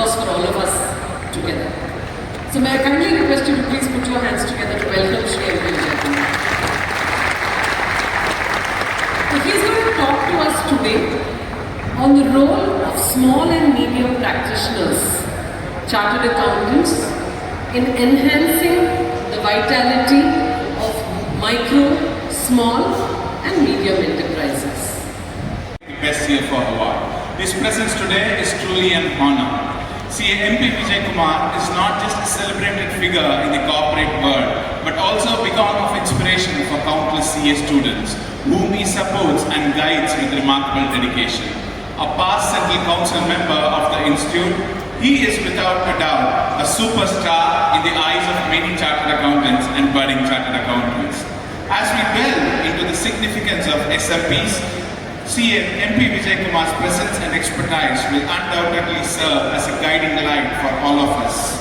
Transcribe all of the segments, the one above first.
applause for all of us together. So may I kindly request you to please put your hands together to welcome Shri M.P. Vijay. So he's going to talk to us today on the role of small and medium practitioners, chartered accountants, in enhancing the vitality of micro, small and medium enterprises. The Best CFO Award. His presence today is truly an honor. M.P. Vijay Kumar is not just a celebrated figure in the corporate world, but also a beacon of inspiration for countless CA students, whom he supports and guides with remarkable dedication. A past Central Council member of the Institute, he is without a doubt a superstar in the eyes of many chartered accountants and budding chartered accountants. As we delve into the significance of SMPs, M.P. Vijay Kumar's presence and expertise will undoubtedly serve as a guiding light for all of us.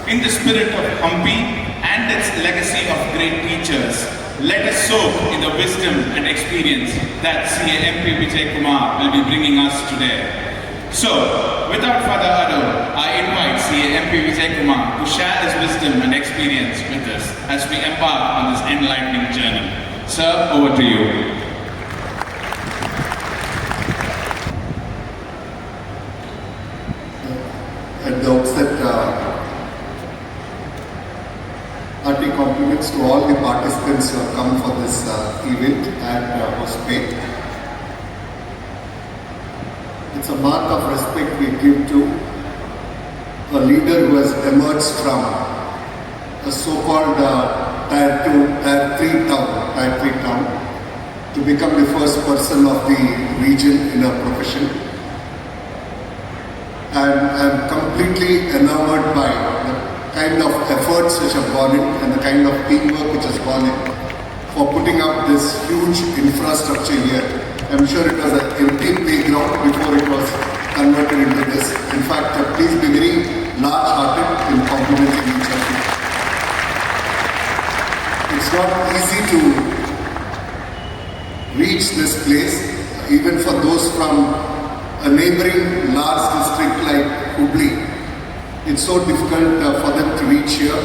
In the spirit of Hampi and its legacy of great teachers, let us soak in the wisdom and experience that M.P. Vijay Kumar will be bringing us today. So, without further ado, I invite M.P. Vijay Kumar to share his wisdom and experience with us as we embark on this enlightening journey. Sir, over to you. At the outset, hearty compliments to all the participants who have come for this event at Hospet. It's a mark of respect we give to a leader who has emerged from a so-called Tier 3 town to become the first person of the region in a profession. And I'm completely enamored by the kind of efforts which have gone in and the kind of teamwork which has gone in for putting up this huge infrastructure here. I'm sure it was an empty playground before it was converted into this. In fact, please be very large-hearted in complimenting each other. It's not easy to reach this place, even for those from a neighboring large district like Hubli. It's so difficult for them to reach here.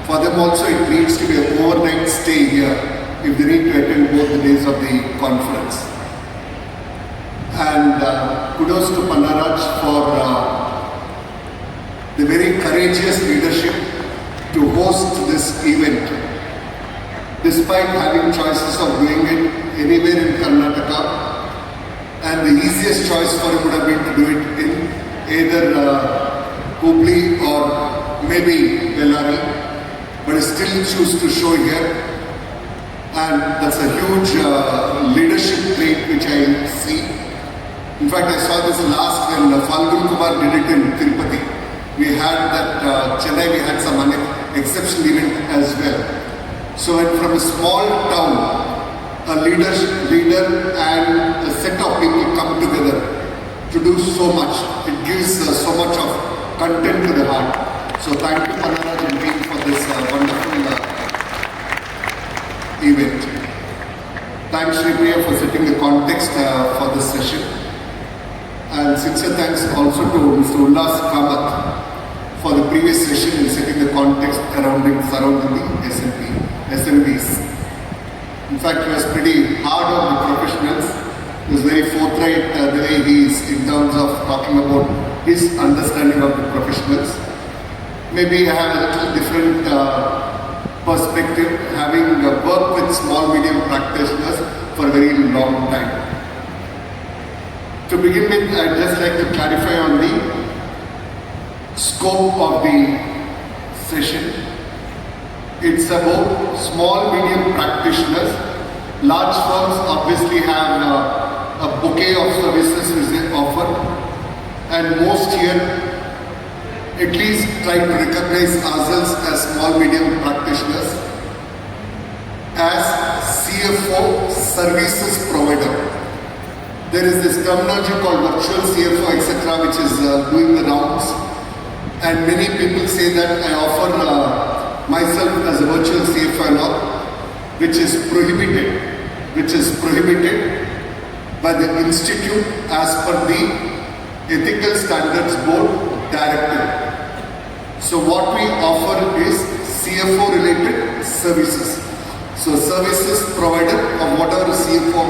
For them also it needs to be an overnight stay here if they need to attend both the days of the conference. And kudos to Panaraj for the very courageous leadership to host this event. Despite having choices of doing it anywhere in Karnataka, and the easiest choice for him would have been to do it in either Hubli or maybe Bellary, but he still chose to show here, and that's a huge leadership trait which I see. In fact, I saw this last when Falgun Kumar did it in Tirupati. We had that Chennai, we had some exceptional event as well. So when from a small town, a leader and a set of people come together to do so much. It gives so much of content to the heart. So thank you, Panaraj and team, for this wonderful event. Thanks, Shri Priya, for setting the context for this session. And sincere thanks also to Mr. Ullas Kamath for the previous session in setting the context surrounding the SMPs. In fact, he was pretty hard on the professionals. He was very forthright the way he is in terms of talking about his understanding of the professionals. Maybe I have a little different perspective, having worked with small medium practitioners for a very long time. To begin with, I'd just like to clarify on the scope of the session. It's about small medium practitioners. Large firms obviously have a bouquet of services which they offer, and most here at least try to recognize ourselves as small medium practitioners as CFO services provider. There is this terminology called virtual CFO, etc., which is doing the rounds, and many people say that I offer myself as a virtual CFO and all, which is prohibited by the Institute as per the Ethical Standards Board directive. So what we offer is CFO related services. So services provided of whatever CFO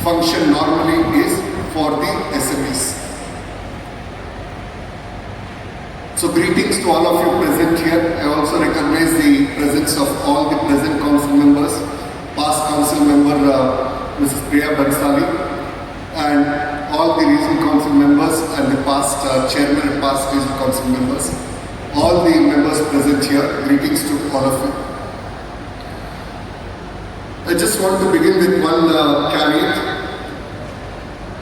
function normally is for the SMEs. So greetings to all of you present here. I also recognize the presence of all the present council members, past council member Mrs. Priya Bansali, and all the regional council members and the past chairman and past regional council members. All the members present here, greetings to all of you. I just want to begin with one caveat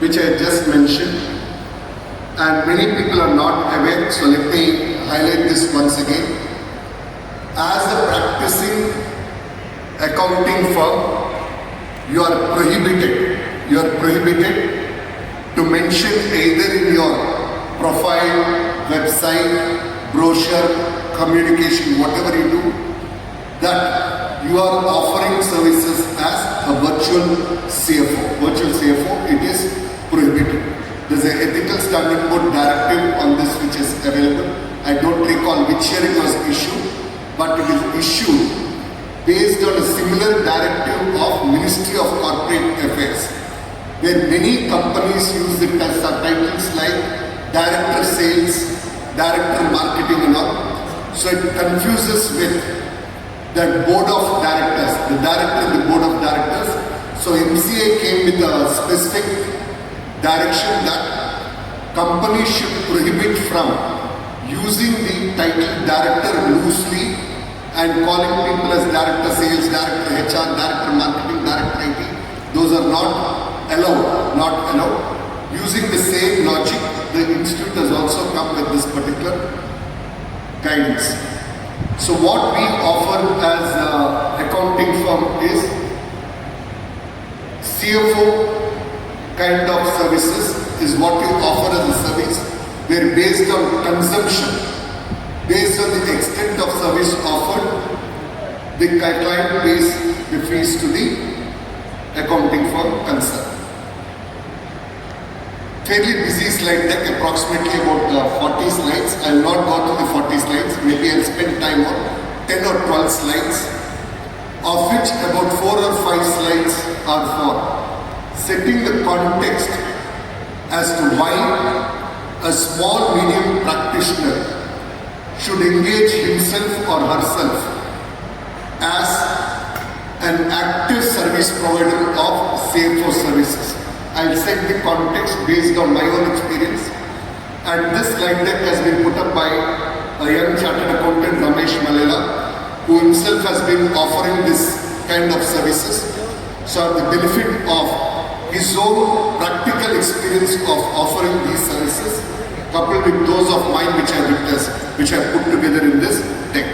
which I just mentioned. And many people are not aware, so let me highlight this once again. As a practicing accounting firm, you are prohibited to mention either in your profile, website, brochure, communication, whatever you do, that you are offering services as a virtual CFO. Virtual CFO, it is prohibited. There's an ethical standard board directive on this which is available. I don't recall which year it was issued, but it is issued based on a similar directive of Ministry of Corporate Affairs, where many companies use it as titles like Director Sales, Director Marketing and all. So it confuses with the Board of Directors, the Director of the Board of Directors. So MCA came with a specific direction that companies should prohibit from using the title director loosely and calling people as director sales, director HR, director marketing, director IT. Those are not allowed. Using the same logic, the institute has also come with this particular guidance. So what we offer as an accounting firm is CFO kind of services is what we offer as a service, where based on consumption, based on the extent of service offered, the client pays the fees to the accounting firm concerned. Fairly busy slide deck, approximately about 40 slides. I will not go to the 40 slides, maybe I will spend time on 10 or 12 slides, of which about 4 or 5 slides are for setting the context as to why a small medium practitioner should engage himself or herself as an active service provider of CFO services. I will set the context based on my own experience, and this slide deck has been put up by a young chartered accountant, Ramesh Malela, who himself has been offering this kind of services. So the benefit of his own practical experience of offering these services, coupled with those of mine which I witnessed, which I put together in this deck.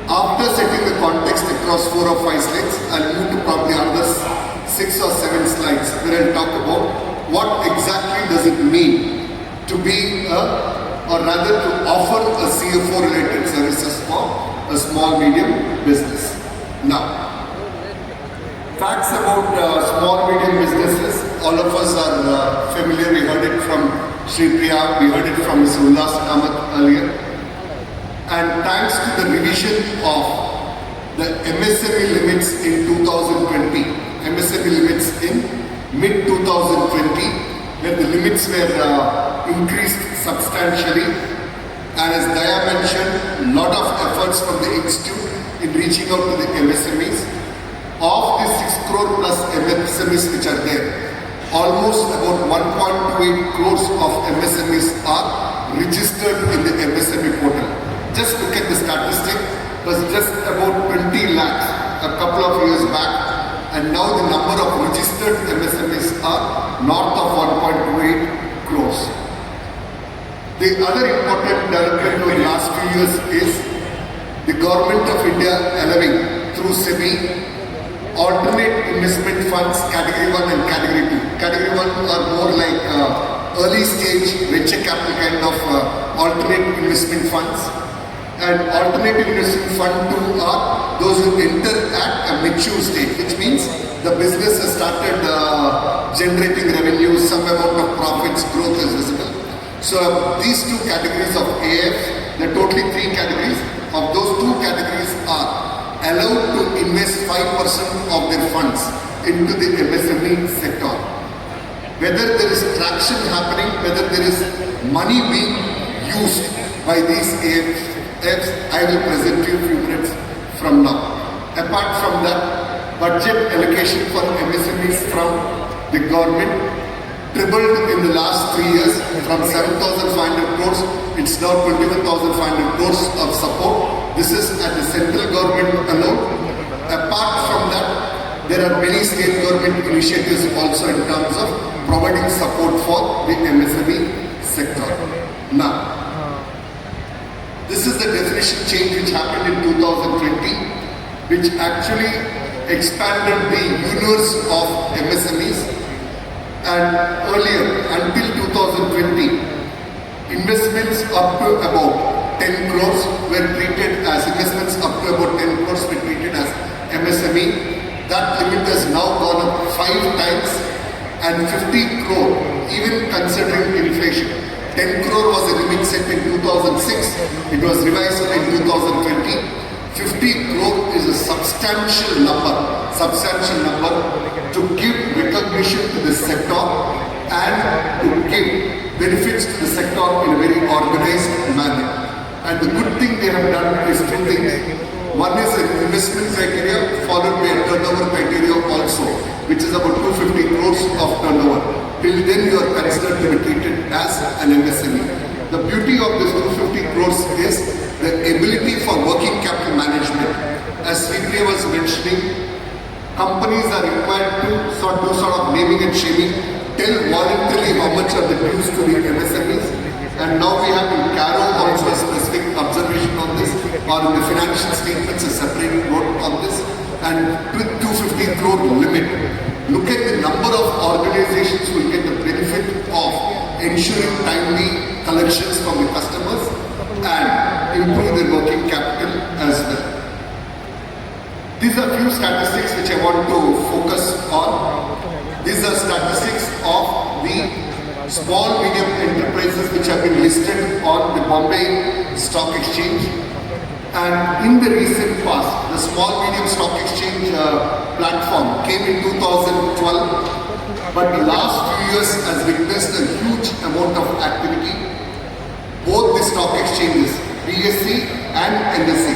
After setting the context across 4 or 5 slides, I'll move to probably another 6 or 7 slides where I'll talk about what exactly does it mean to be or rather to offer a CFO related services for a small medium business. Now, facts about small medium businesses, all of us are familiar. We heard it from Sri Priya, we heard it from Mr. Ullas Kamath earlier. And thanks to the revision of the MSME limits in 2020, MSME limits in mid-2020, where the limits were increased substantially. And as Daya mentioned, a lot of efforts from the institute in reaching out to the MSMEs. Of the 6 crore plus MSMEs which are there, almost about 1.28 crores of MSMEs are registered in the MSME portal. Just look at the statistic, it was just about 20 lakhs a couple of years back, and now the number of registered MSMEs are north of 1.28 crores. The other important development over the last few years is the Government of India allowing through SEBI alternate investment funds category 1 and category 2. Category 1 are more like early stage venture capital kind of alternate investment funds, and alternative investment fund 2 are those who enter at a mature stage, which means the business has started generating revenue, some amount of profits, growth is visible. So these two categories of AF, there are totally three categories. Of those two categories are allowed to invest 5% of their funds into the MSME sector. Whether there is traction happening, whether there is money being used by these AFs, I will present you a few minutes from now. Apart from that, budget allocation for MSMEs from the government tripled in the last 3 years from 7,500 crores, it's now 21,500 crores of support. This is at the central government alone. Apart from that, there are many state government initiatives also in terms of providing support for the MSME sector. Now, this is the definition change which happened in 2020, which actually expanded the universe of MSMEs. And earlier, until 2020, investments up to about 10 crores were treated as investments up to about 10 crores were treated as MSME. That limit has now gone up 5 times, and 50 crore, even considering inflation. 10 crore was the limit set in 2006. It was revised in 2020. 50 crore is a substantial number to give recognition to the sector and to give benefits to the sector in a very organized manner. And the good thing they have done is two things. One is an investment criteria followed by a turnover criteria also, which is about 250 crores of turnover. Till then you are considered to be treated as an MSME. The beauty of this 250 crores is the ability for working capital management. As Sripriya was mentioning, companies are required to do sort of naming and shaming, tell voluntarily how much are the dues to the MSMEs. And now we have in Caro also a specific observation on this, or in the financial statements a separate note on this. And with 250 crore limit, look at the number of organizations who will get the benefit of ensuring timely collections from the customers and improve their working capital as well. These are few statistics which I want to focus on. These are statistics of the small medium enterprises which have been listed on the Bombay Stock Exchange. And in the recent past, the small medium stock exchange platform came in 2012, but the last few years has witnessed a huge amount of activity. Both the stock exchanges, BSE and NSE,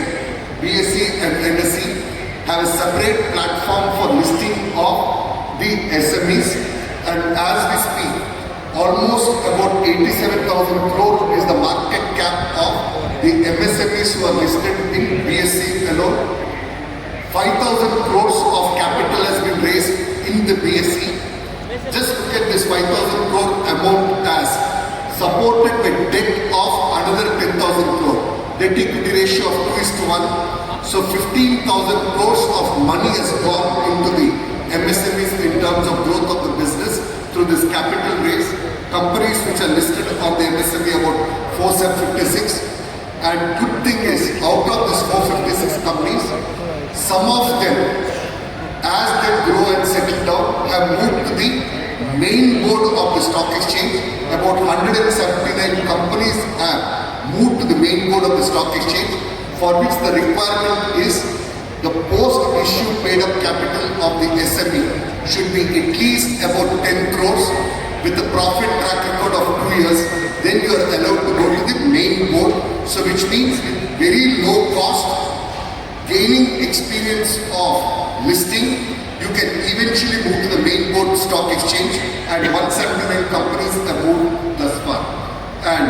have a separate platform for listing of the SMEs, and as we speak, almost about 87,000 crore is the market cap of the MSMEs who are listed in BSE alone. 5,000 crores of capital has been raised in the BSE. Just look at this 5,000 crore amount as supported by debt of another 10,000 crore. Debt equity ratio of 2:1. So 15,000 crores of money has gone into the MSMEs in terms of growth of the business through this capital raise. Companies which are listed on the MSME about 456. And good thing is, out of these 456 companies, some of them, as they grow and settle down, have moved to the main board of the stock exchange. About 179 companies have moved to the main board of the stock exchange, for which the requirement is the post-issue paid-up capital of the SME should be at least about 10 crores with a profit track record of 2 years. Then you are allowed to go to the main board. So which means with very low cost, gaining experience of listing, you can eventually move to the main board stock exchange, and 179 companies have moved thus far. And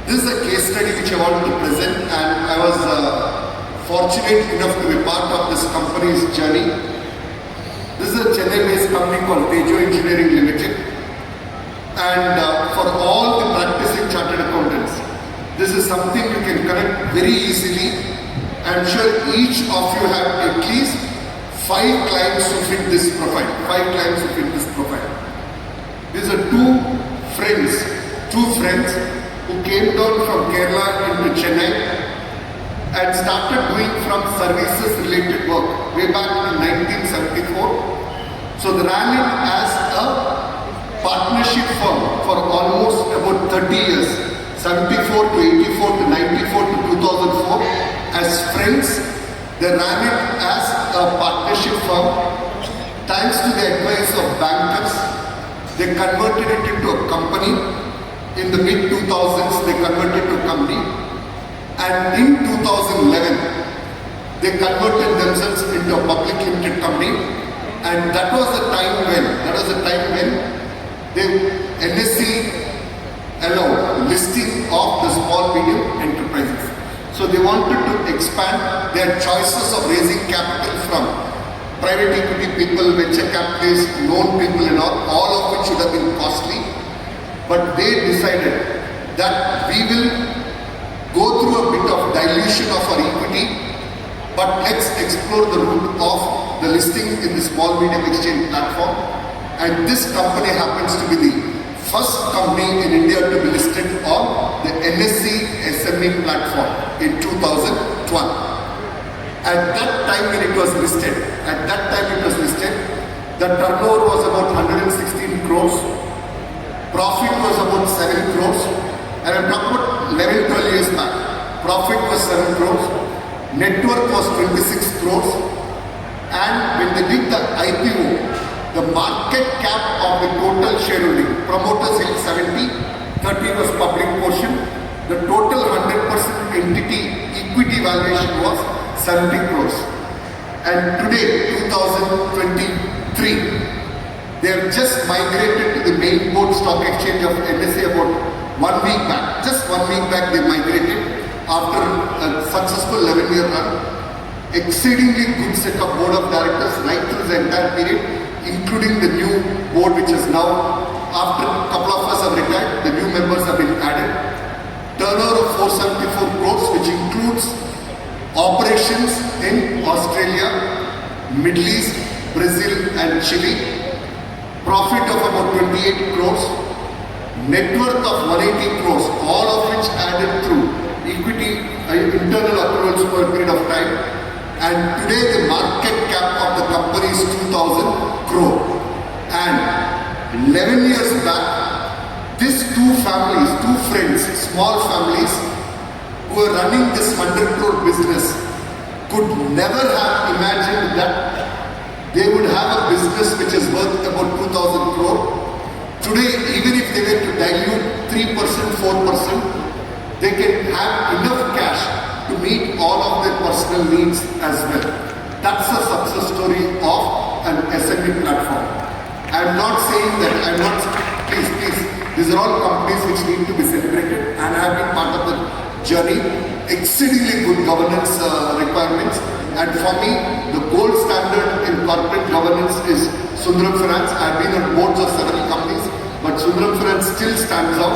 this is a case study which I want to present, and I was fortunate enough to be part of this company's journey. This is a Chennai-based company called Tejo Engineering Limited. And for all the practicing chartered accountants, this is something you can connect very easily. I'm sure each of you have at least 5 clients who fit this profile. 5 clients who fit this profile. These are two friends who came down from Kerala into Chennai and started doing from services related work way back in 1974. So they ran it as a partnership firm for almost about 30 years, 74 to 84 to 94 to 2004 as friends. They ran it as a partnership firm. Thanks to the advice of bankers, they converted it into a company. In the mid 2000s, they converted to a company. And in 2011, they converted themselves into a public limited company. And that was the time when the NSE allowed listing of the small medium enterprises. So they wanted to expand their choices of raising capital from private equity people, venture capitalists, known people and all of which should have been costly. But they decided that we will go through a bit of dilution of our equity, but let's explore the route of the listing in the small medium exchange platform. And this company happens to be the first company in India to be listed on the NSE SME platform in 2012. At that time when it was listed, the turnover was about 116 crores, profit was about 7 crores, and I'm talking about 11, 12 years back. Profit was 7 crores, net worth was 26 crores, and when they did the IPO, the market cap of the total shareholding, promoters held 70, 30 was public portion, the total 100% entity equity valuation was 70 crores. And today, 2023, they have just migrated to the main board stock exchange of NSE about 1 week back. Just 1 week back they migrated after a successful 11-year run. Exceedingly good set of board of directors right through the entire period, including the new board which is now, after a couple of us have retired, the new members have been added. Turnover of 474 crores, which includes operations in Australia, Middle East, Brazil and Chile. Profit of about 28 crores. Net worth of 180 crores, all of which added through equity, internal accruals for a period of time. And today the market cap of the company is 2,000 crore. And 11 years back, these two families, two friends, small families, who are running this 100 crore business could never have imagined that they would have a business which is worth about 2,000 crore. Today, even if they were to dilute 3%, 4%, they can have enough cash to meet all of their personal needs as well. That's a success story of an SME platform. I'm not saying that, please, these are all companies which need to be celebrated, and I have been part of the journey. Exceedingly good governance requirements, and for me, the gold standard in corporate governance is Sundaram Finance. I've been on boards of several companies, but Sundaram Finance still stands out.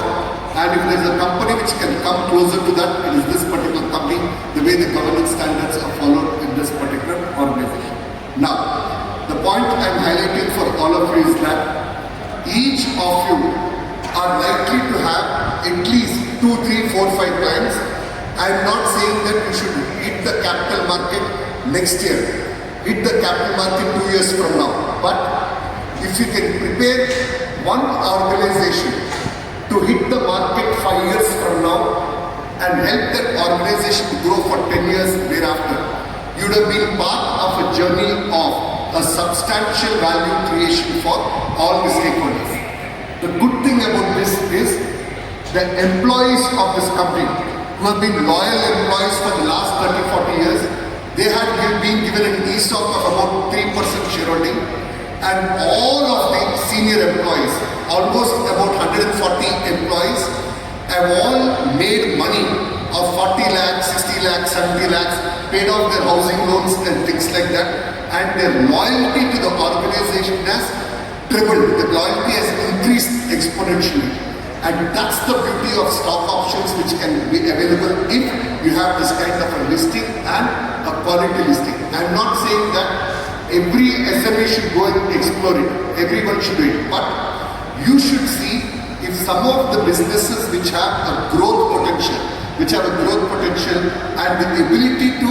And if there's a company which can come closer to that, it is this particular company, the way the governance standards are followed in this particular organization. Now, the point I'm highlighting for all of you is that each of you are likely to have at least 2, 3, 4, 5 clients. I'm not saying that you should hit the capital market next year, hit the capital market 2 years from now. But if you can prepare one organization to hit the market 5 years from now and help that organization to grow for 10 years thereafter, you would have been part of a journey of a substantial value creation for all the stakeholders. The good thing about this is the employees of this company, who have been loyal employees for the last 30-40 years, they have been given an ESOP of about 3% shareholding, and all of the senior employees, almost about 140 employees, have all made money of 40 lakhs, 60 lakhs, 70 lakhs, paid off their housing loans and things like that, and their loyalty to the organization has tripled. The loyalty has increased exponentially. And that's the beauty of stock options which can be available if you have this kind of a listing and a quality listing. I'm not saying that every SME should go and explore it. Everyone should do it. But you should see if some of the businesses which have a growth potential, and the ability to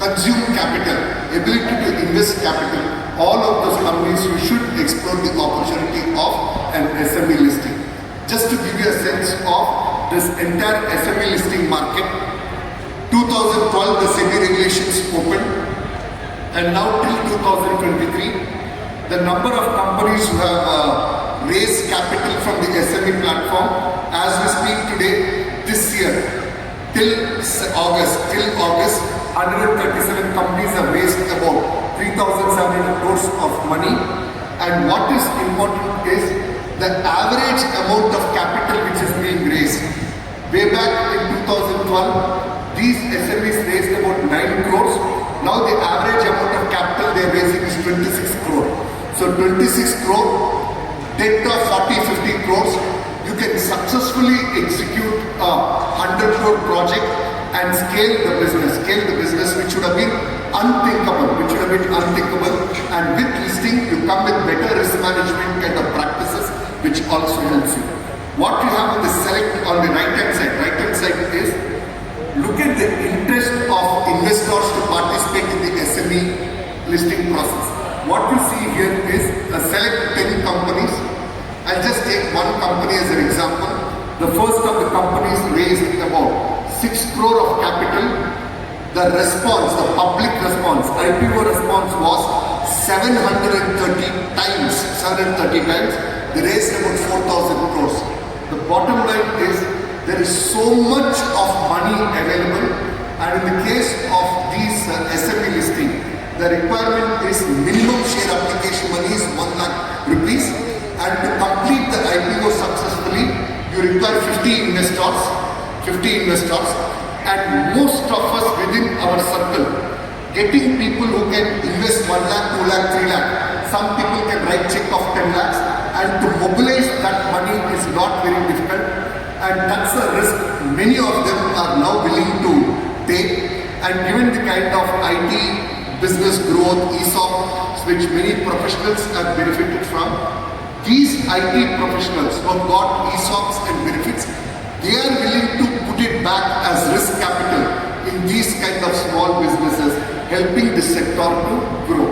consume capital, ability to invest capital, all of those companies, you should explore the opportunity of an SME listing. Just to give you a sense of this entire SME listing market, 2012 the SEBI regulations opened, and now till 2023, the number of companies who have raised capital from the SME platform, as we speak today, this year, till August, 137 companies have raised about 3,700 crores of money. And what is important is the average amount of capital which is being raised. Way back in 2012, these SMEs raised about 9 crores. Now the average amount of capital they are raising is 26 crore. So 26 crore, debt of 40-50 crores, you can successfully execute a 100 crore project and scale the business which would have been unthinkable, and with listing you come with better risk management kind of practices which also helps you. What you have on the select on the right hand side is, look at the interest of investors to participate in the SME listing process. What you see here is a select 10 companies. I'll just take one company as an example. The first of the companies raised about 6 crore of capital. The response, the public response, IPO response was 730 times. They raised about 4,000 crores. The bottom line is there is so much of money available, and in the case of these SME listing, the requirement is minimum share application money is 1 lakh rupees, and to complete the IPO successfully, you require 50 investors, and most of us within our circle, getting people who can invest 1 lakh, 2 lakh, 3 lakh, some people can write check of 10 lakhs, and to mobilize that money is not very difficult, and that's a risk many of them are now willing to take. And given the kind of IT business growth, ESOP, which many professionals have benefited from, these IT professionals who have got ESOPs and benefits, they are willing to put it back as risk capital in these kind of small businesses, helping this sector to grow.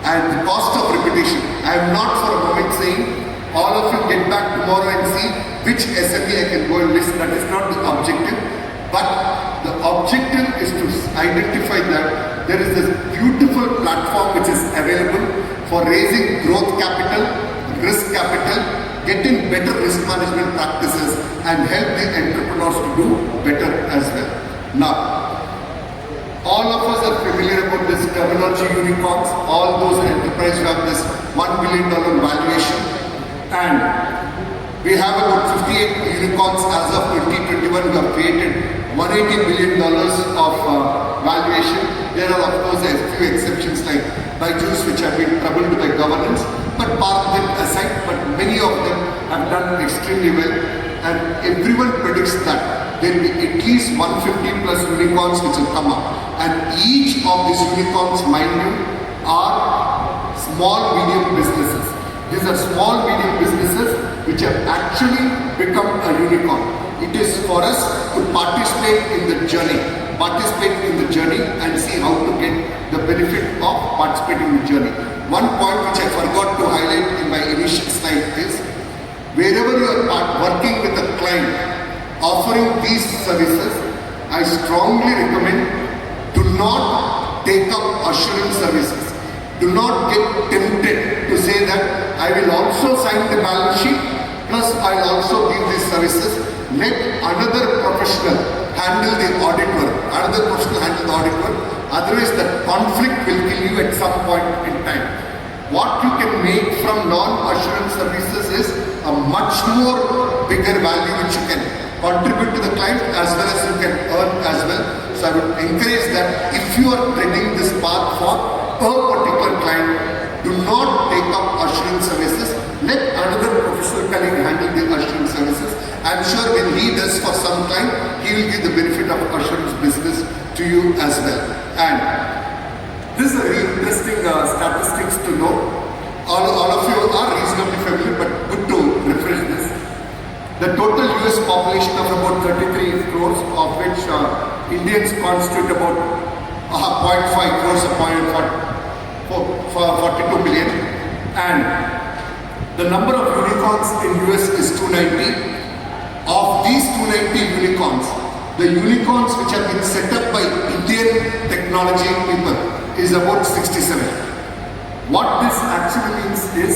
And the cost of repetition, I am not for a moment saying all of you get back tomorrow and see which SME I can go and list. That is not the objective. But the objective is to identify that there is this beautiful platform which is available for raising growth capital, risk capital, getting better risk management practices, and help the entrepreneurs to do better as well. Now, all of us are familiar about this terminology unicorns. All those enterprises have this $1 billion valuation, and we have about 58 unicorns as of 2021 who have created $180 billion of valuation. There are of course a few exceptions like Byju's which have been troubled by governance, but park them aside, but many of them have done extremely well, and everyone predicts that there will be at least 150 plus unicorns which will come up, and each of these unicorns, mind you, are small medium businesses. These are small medium businesses which have actually become a unicorn. It is for us to participate in the journey and see how to get the benefit of participating in the journey. One point which I forgot to highlight in my initial slide is, wherever you are working with a client offering these services, I strongly recommend do not take up assurance services. Do not get tempted to say that I will also sign the balance sheet plus I will also give these services. Let another professional handle the audit work. Otherwise the conflict will kill you at some point in time. What you can make from non-assurance services is a much more bigger value which you can contribute to the client as well as you can earn as well. So I would encourage that if you are treading this path for a particular client, do not take up assurance services. Let another professional colleague handle the assurance services. I'm sure when he does for some client, he will give the benefit of assurance business to you as well. And this is a very interesting statistics to know. All of you are reasonably familiar, but good to refresh this. The total US population of about 33 crores, of which Indians constitute about 0.5 crores, 0.4 for 42 billion, and the number of unicorns in US is 290. Of these 290 unicorns, the unicorns which have been set up by Indian technology people is about 67. What this actually means is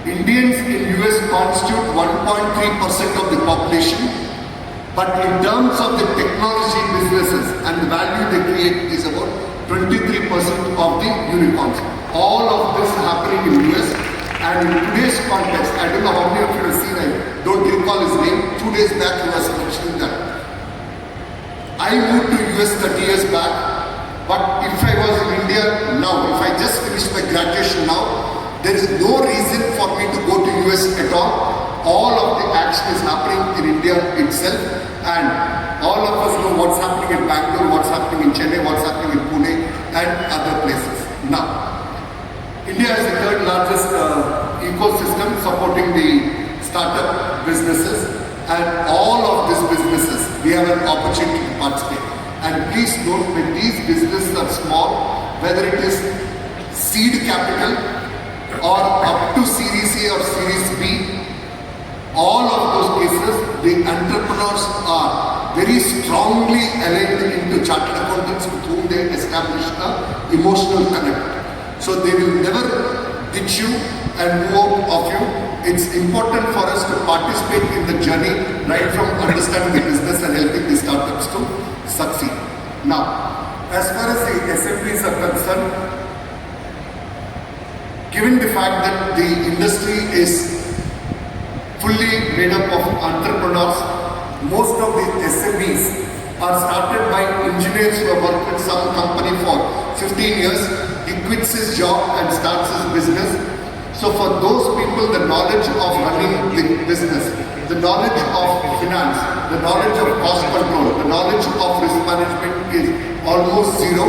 Indians in US constitute 1.3% of the population, but in terms of the technology businesses and the value they create is about 23% of the unicorns. All of this happening in US, and in today's context, I don't know how many of you have seen, I don't recall his name, 2 days back he was mentioning that. I moved to US 30 years back, but if I was in India now, if I just finished my graduation now, there is no reason for me to go to US at all. All of the action is happening in India itself, and all of us know what's happening in Bangalore, what's happening in Chennai, what's happening in Pune and other places. Now, India is the third largest ecosystem supporting the startup businesses, and all of these businesses, we have an opportunity to participate. And please note, when these businesses are small, whether it is seed capital or up to Series A or Series B, all of those cases, the entrepreneurs are very strongly aligned into chartered accountants with whom they establish an emotional connect. So they will never ditch you and move out of you. It's important for us to participate in the journey right from understanding the business and helping the startups to succeed. Now, as far as the SMBs are concerned, given the fact that the industry is fully made up of entrepreneurs, most of the SMBs are started by engineers who have worked with some company for 15 years. He quits his job and starts his business. So for those people, the knowledge of running the business, the knowledge of finance, the knowledge of cost control, the knowledge of risk management is almost zero,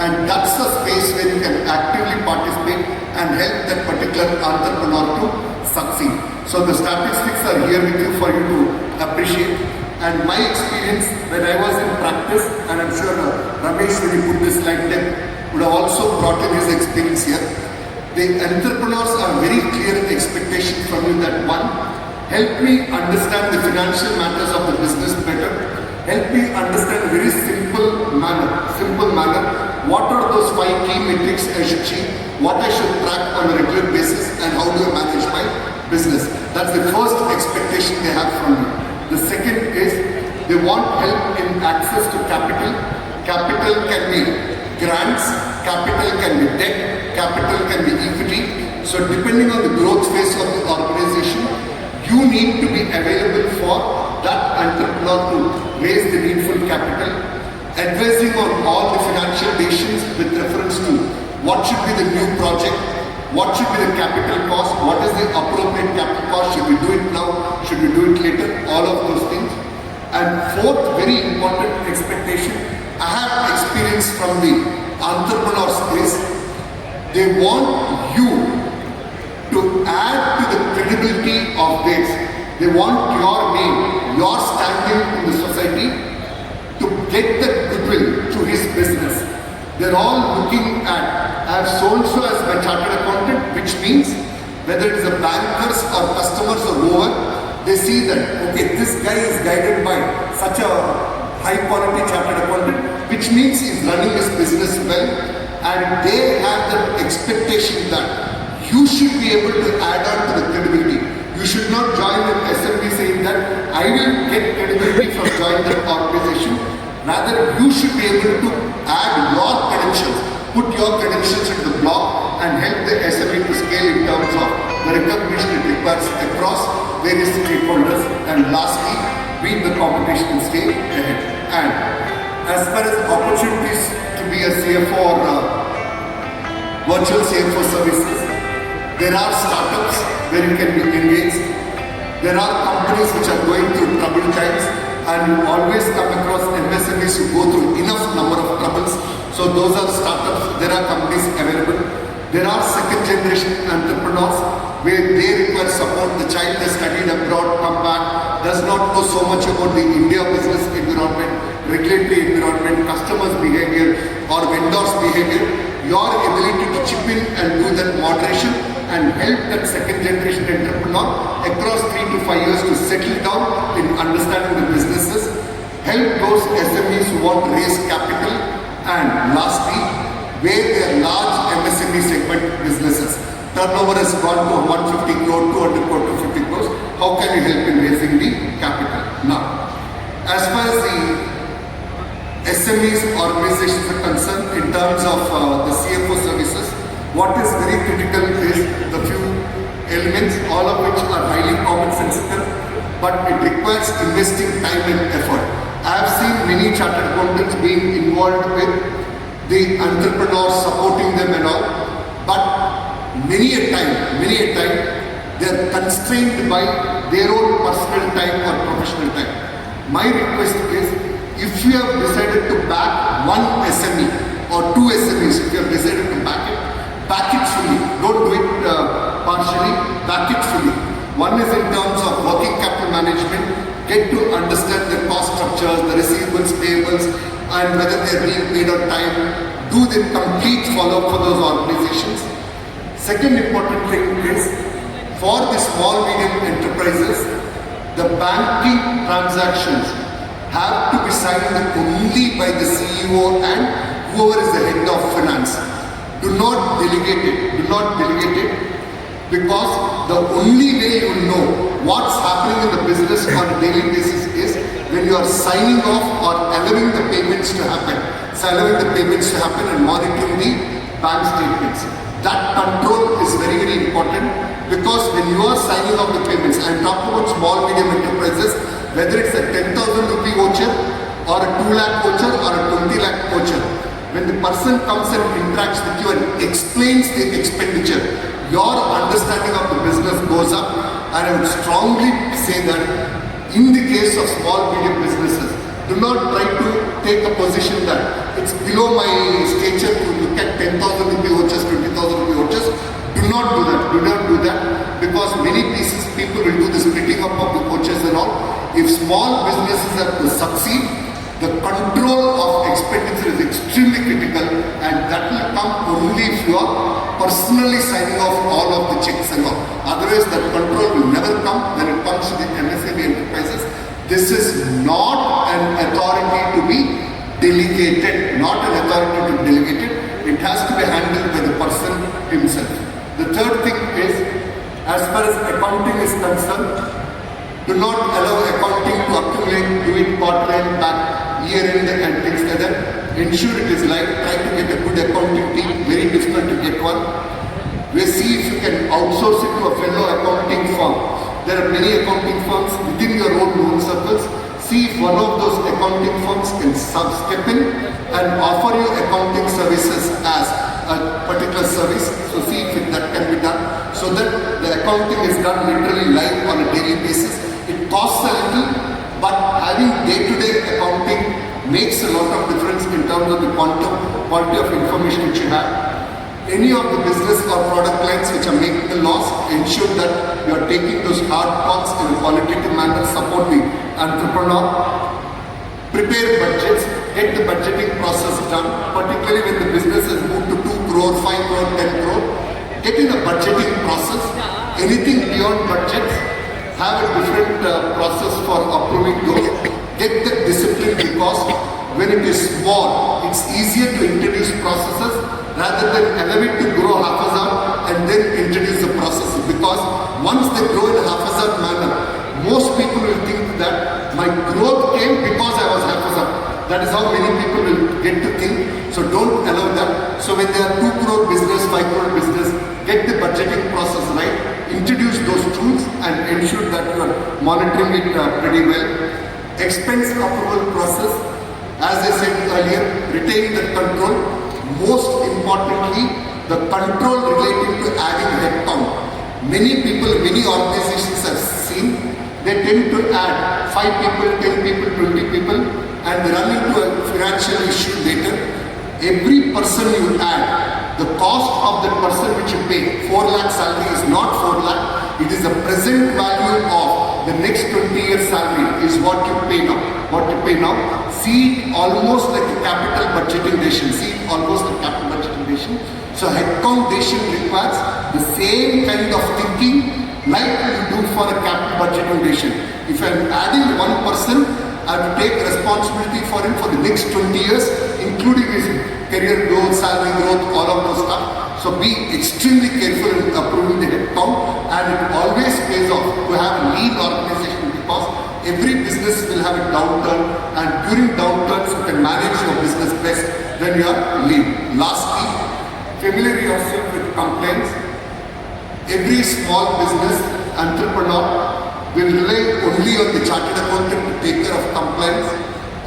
and that's the space where you can actively participate and help that particular entrepreneur to succeed. So the statistics are here with you for you to appreciate. And my experience when I was in practice, and I'm sure Ramesh, when he put this slide deck, would have also brought in his experience here. The entrepreneurs are very clear in the expectation from you that one, help me understand the financial matters of the business better. Help me understand very simple manner, what are those 5 key metrics I should achieve, what I should track on a regular basis, and how do I manage my business. That's the first expectation they have from you. The second is they want help in access to capital. Capital can be grants, capital can be debt, capital can be equity. So depending on the growth phase of the organization, you need to be available for that entrepreneur to raise the needful capital, advising on all the financial decisions with reference to what should be the new project, what should be the capital cost, what is the appropriate capital cost, should we do it now, should we do it later, all of those things. And fourth, very important expectation, I have experience from the entrepreneurs is, they want you to add to the credibility of this. They want your name, your standing in the society to get the goodwill to his business. They're all looking at, I have so-and-so as my chartered accountant, which means whether it is a bankers or customers or whoever, they see that, okay, this guy is guided by such a high quality chartered accountant, which means he's running his business well, and they have the expectation that you should be able to add on to the credibility. You should not join an SMB saying that I will get credibility from joining that organization. Rather, you should be able to add your credentials, put your credentials into the block and help the SME to scale in terms of the recognition it requires across various stakeholders, and lastly, beat the competition and stay ahead. And as far as opportunities to be a CFO or virtual CFO services, there are startups where you can be engaged. There are companies which are going through troubled times, and you always come across MSMEs who go through enough number of troubles. So those are startups, there are companies available. There are second generation entrepreneurs where they require support. The child has studied abroad, come back, does not know so much about the India business environment, regulatory environment, customers behavior or vendors behavior. your ability to chip in and do that moderation and help that second generation entrepreneur across 3 to 5 years to settle down in understanding the businesses, help those SMEs who want to raise capital, and lastly, where they are large MSME segment businesses. Turnover has gone to 150 crore, 200 crore, 250 crores. How can you help in raising the capital? Now, as far as the SMEs organizations are concerned, in terms of the CFO services, what is very critical is the few elements, all of which are highly common sensitive, but it requires investing time and effort. I have seen many chartered accountants being involved with the entrepreneurs, supporting them and all, but many a time, they are constrained by their own personal time or professional time. My request is, if you have decided to back one SME or two SMEs, if you have decided to back it fully. Don't do it partially, back it fully. One is in terms of working capital management, get to understand the cost structures, the receivables, payables, and whether they are being paid on time. Do the complete follow-up for those organizations. Second important thing is, for the small medium enterprises, the banking transactions have to be signed only by the CEO and whoever is the head of finance. Do not delegate it, because the only way you will know what's happening in the business on a daily basis is when you are signing off or allowing the payments to happen. So allowing the payments to happen and monitoring the bank statements. That control is very, very important, because when you are signing off the payments, I'm talking about small medium enterprises, whether it's a 10,000 rupee voucher or a 2 lakh voucher or a 20 lakh voucher. When the person comes and interacts with you and explains the expenditure, your understanding of the business goes up. And I would strongly say that in the case of small medium businesses, do not try to take a position that it's below my stature to look at 10,000 rupee vouchers, 20,000 rupee vouchers. Do not do that, because many pieces people will do the splitting up of the vouchers and all. If small businesses are to succeed, the control of expenditure is extremely critical, and that will come only if you are personally signing off all of the checks and all. Otherwise, that control will never come when it comes to the MSME enterprises. This is not an authority to be delegated, It has to be handled by the person himself. The third thing is, as far as accounting is concerned, do not allow accounting to accumulate, do it quarter end, back, year end and things like that. Ensure it is like, try to get a good accounting team, very difficult to get one. We see if you can outsource it to a fellow accounting firm. There are many accounting firms within your own circles. See if one of those accounting firms can step in and offer you accounting services as a particular service. So see if that can be done, so that the accounting is done literally live on a daily basis. It costs a little, but having day-to-day accounting makes a lot of difference in terms of the quality of information which you have. Any of the business or product lines which are making a loss, ensure that you are taking those hard calls in a qualitative manner, support the entrepreneur. Prepare budgets, get the budgeting process done, particularly when the business has moved to 2 crore, 5 crore, 10 crore. Get in a budgeting process. Anything beyond budgets, have a different process for approving those. Get the discipline, because when it is small, it's easier to introduce processes rather than allow it to grow haphazard and then introduce the processes. Because once they grow in a haphazard manner, most people will think that my growth came because I was haphazard. That is how many people will get to think. So don't allow that. So when they are 2 crore business, 5 crore business, get the budgeting process right, introduce those tools and ensure that you are monitoring it pretty well. Expense approval process, as I said earlier, retain the control. Most importantly, the control relating to adding headcount. Many people, many organizations have seen, they tend to add 5 people, 10 people, 20 people, and they run into a financial issue later. Every person you add, the cost of that person which you pay, 4 lakh salary is not 4 lakh. It is the present value of the next 20 years salary is what you pay now. What you pay now. See it almost like a capital budgeting decision. See it almost like capital budgeting decision. So headcount decision requires the same kind of thinking like you do for a capital budgeting decision. If I am adding one person, I have to take responsibility for him for the next 20 years, including his career growth, salary growth, all of those stuff. So be extremely careful in approving the headcount, and it always pays off to have a lean organization because every business will have a downturn, and during downturns you can manage your business best when you are lean. Lastly, familiarize yourself with complaints. Every small business entrepreneur will rely only on the chartered accountant to take care of compliance,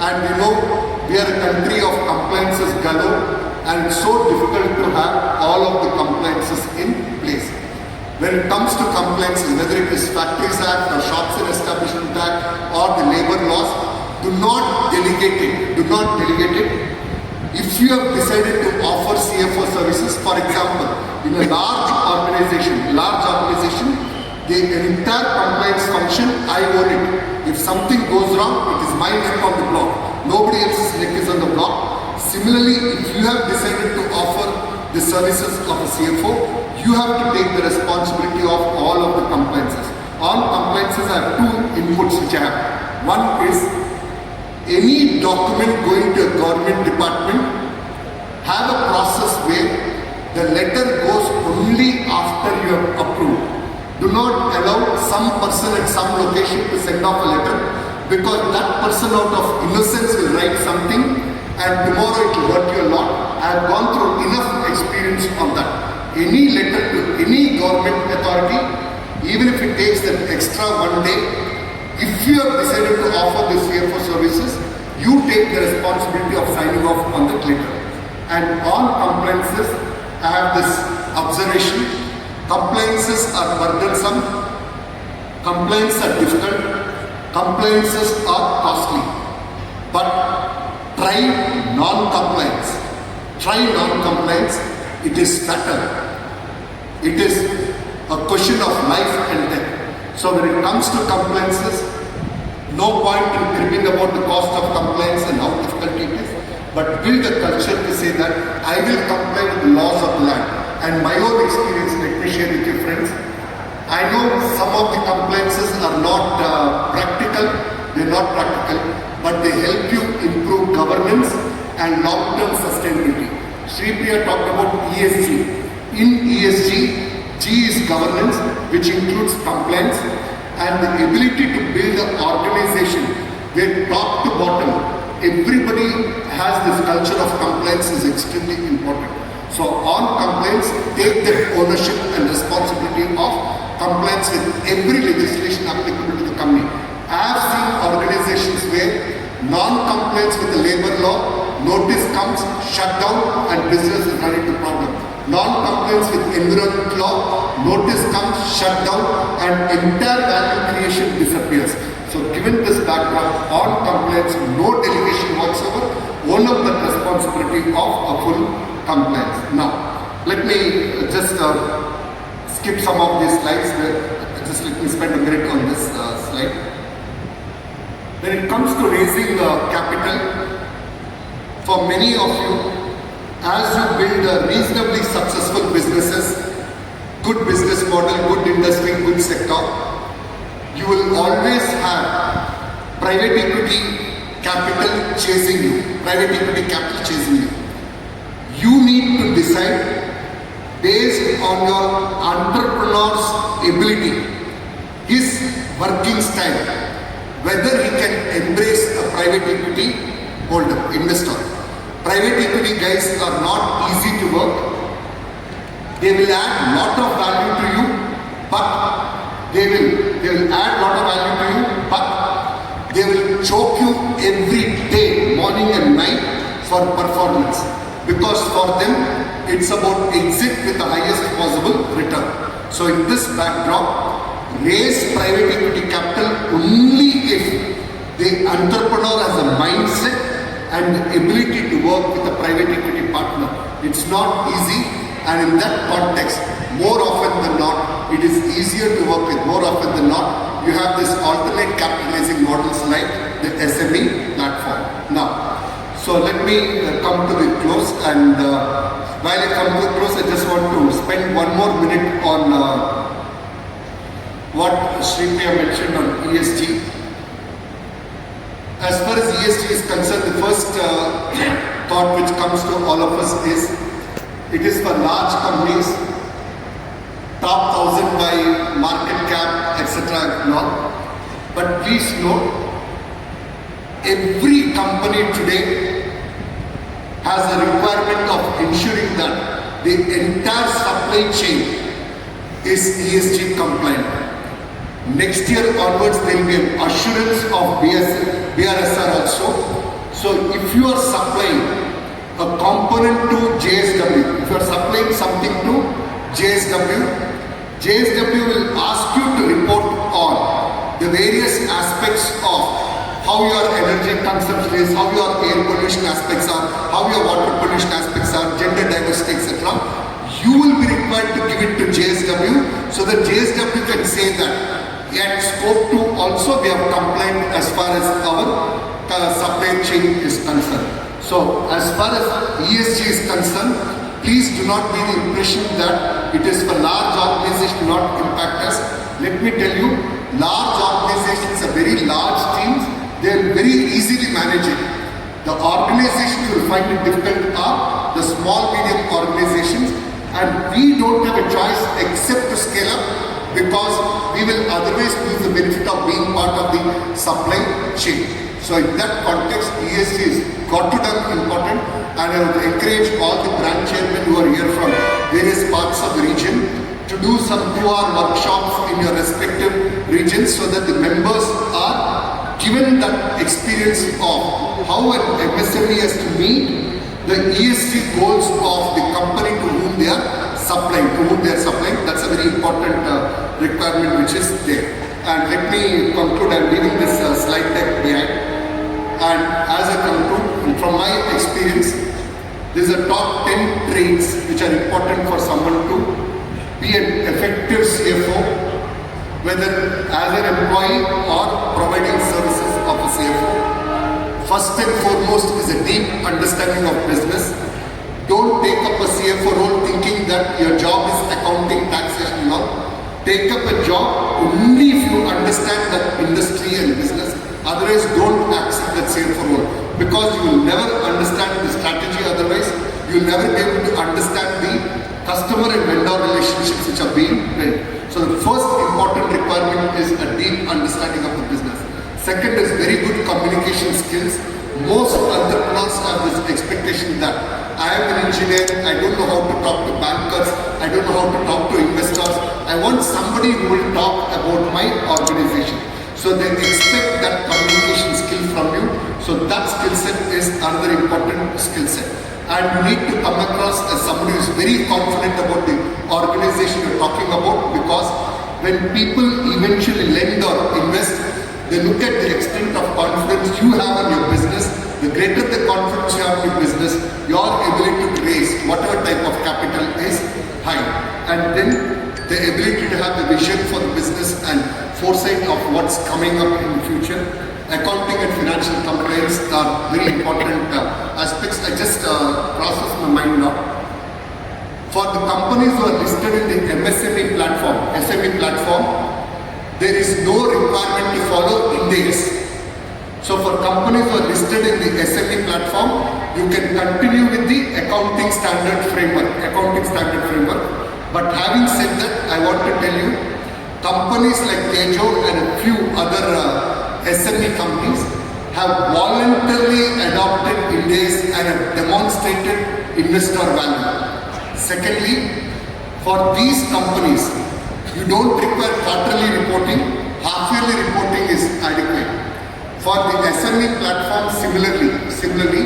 and we know we are a country of compliances galore, and it's so difficult to have all of the compliances in place. When it comes to compliances, whether it is Factories Act or Shops and Establishment Act or the labor laws, do not delegate it. Do not delegate it. If you have decided to offer CFO services, for example, in a large organization, the entire compliance function, I own it. If something goes wrong, it is my neck on the block. Nobody else's neck is on the block. Similarly, if you have decided to offer the services of a CFO, you have to take the responsibility of all of the compliances. On compliances, I have two inputs which I have. One is any document going to a government department, have a process where the letter goes only after you have approved. Do not allow some person at some location to send off a letter, because that person out of innocence will write something and tomorrow it will hurt you a lot. I have gone through enough experience on that. Any letter to any government authority, even if it takes that extra one day, if you have decided to offer the CFO services, you take the responsibility of signing off on that letter. And on compliances, I have this observation: compliances are burdensome, compliances are difficult, compliances are costly. But try non-compliance. Try non-compliance. It is fatal. It is a question of life and death. So when it comes to compliances, no point in cribbing about the cost of compliance and how difficult it is, but build a culture to say that I will comply with the laws of the land. And my own experience, let me share with you friends, I know some of the compliances are not practical, but they help you improve governance and long-term sustainability. Sri Priya talked about ESG. In ESG, G is governance, which includes compliance, and the ability to build an organization where top to bottom, everybody has this culture of compliance is extremely important. So on compliance, take that ownership and responsibility of compliance with every legislation applicable to the company. I have seen organizations where non-compliance with the labor law, notice comes, shut down, and business is running into problem. Non-compliance with environment law, notice comes, shut down, and entire value creation disappears. So given this background, on compliance, no delegation whatsoever, own up the responsibility of a full compliance. Now, let me just skip some of these slides. Just let me spend a minute on this slide. When it comes to raising capital, for many of you, as you build reasonably successful businesses, good business model, good industry, good sector, you will always have private equity capital chasing you. You need to decide based on your entrepreneur's ability, his working style, whether he can embrace a private equity holder, investor. Private equity guys are not easy to work. They will add lot of value to you, but they will add lot of value to you, but they will choke you every day, morning and night, for performance. Because for them, it's about exit with the highest possible return. So in this backdrop, raise private equity capital only if the entrepreneur has a mindset and the ability to work with a private equity partner. It's not easy, and in that context, more often than not, it is easier to work with. More often than not, you have this alternate capitalizing models like the SME platform. Now, so let me come to the close, and while I come to the close, I just want to spend one more minute on what Sripriya mentioned on ESG. As far as ESG is concerned, the first thought which comes to all of us is, it is for large companies, top 1,000 by market cap, etc. No. But please note, every company today has a requirement of ensuring that the entire supply chain is ESG compliant. Next year onwards, there will be an assurance of BRSR also. So if you are supplying a component to JSW, if you are supplying something to JSW, JSW will ask you to report on the various aspects of how your energy consumption is, how your air pollution aspects are, how your water pollution aspects are, gender diversity, etc. You will be required to give it to JSW, so that JSW can say that at scope 2 also we have compliant as far as our supply chain is concerned. So as far as ESG is concerned, please do not be the impression that it is for large organizations not impact us. Let me tell you, large organizations are very large teams. They are very easily managing. The organizations you will find it difficult are the small medium organizations, and we don't have a choice except to scale up, because we will otherwise lose the benefit of being part of the supply chain. So in that context, ESG is got to be important, and I would encourage all the branch chairmen who are here from various parts of the region to do some 2-hour workshops in your respective regions, so that the members are given that experience of how an MSME has to meet the ESG goals of the company to whom they are supplying, That's a very important requirement which is there. And let me conclude. I'm leaving this slide deck behind. And as I conclude, from my experience, these are top 10 traits which are important for someone to be an effective CFO, whether as an employee or providing services of a CFO. First and foremost is a deep understanding of business. Don't take up a CFO role thinking that your job is accounting, taxation and all. Take up a job only if you understand that industry and business. Otherwise, don't accept that CFO role, because you will never understand the strategy. Otherwise, you will never be able to understand the customer and vendor relationships which are being built. So the first important requirement is a deep understanding of the business. Second is very good communication skills. Most entrepreneurs have this expectation that I am an engineer, I don't know how to talk to bankers, I don't know how to talk to investors. I want somebody who will talk about my organization. So they expect that communication skill from you. So that skill set is another important skill set. And you need to come across as somebody who is very confident about the organization you're talking about, because when people eventually lend or invest, they look at the extent of confidence you have in your business. The greater the confidence you have in your business, your ability to raise whatever type of capital is high. And then the ability to have the vision for the business and foresight of what's coming up in the future. Accounting and financial compliance are very important aspects. I just process my mind now. For the companies who are listed in the MSME platform, SME platform, there is no requirement to follow Ind AS. So for companies who are listed in the SME platform, you can continue with the accounting standard framework. But having said that, I want to tell you, companies like Tejo and a few other SME companies have voluntarily adopted Ind AS and have demonstrated investor value. Secondly, for these companies, you don't require quarterly reporting, half-yearly reporting is adequate. For the SME platform, similarly,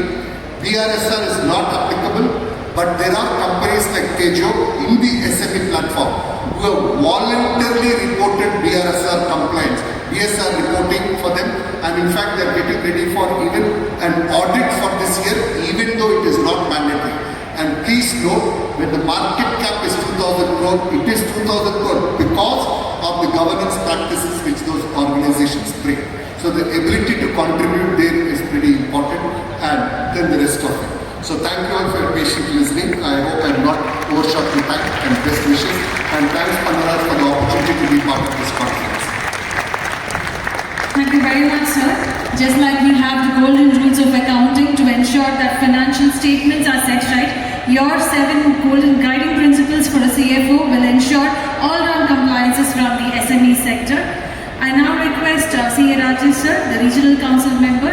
BRSR is not applicable, but there are companies like Tejo in the SME platform who have voluntarily reported BRSR compliance, BSR reporting for them, and in fact they are getting ready for even an audit for this year, even though it is not mandatory. And please note, when the market cap is 2,000 crore, it is 2,000 crore because of the governance practices which those organizations bring. So the ability to contribute there is pretty important, and then the rest of it. So thank you all for your patient listening. I hope I am not overshot the time, and best wishes. And thanks Panaraj for the opportunity to be part of this conference. Thank you very much, sir. Just like we have the golden rules of accounting to ensure that financial statements are set right, your 7 golden guiding principles for a CFO will ensure all-round compliances from the SME sector. I now request C.A. Rajesh sir, the Regional Council member,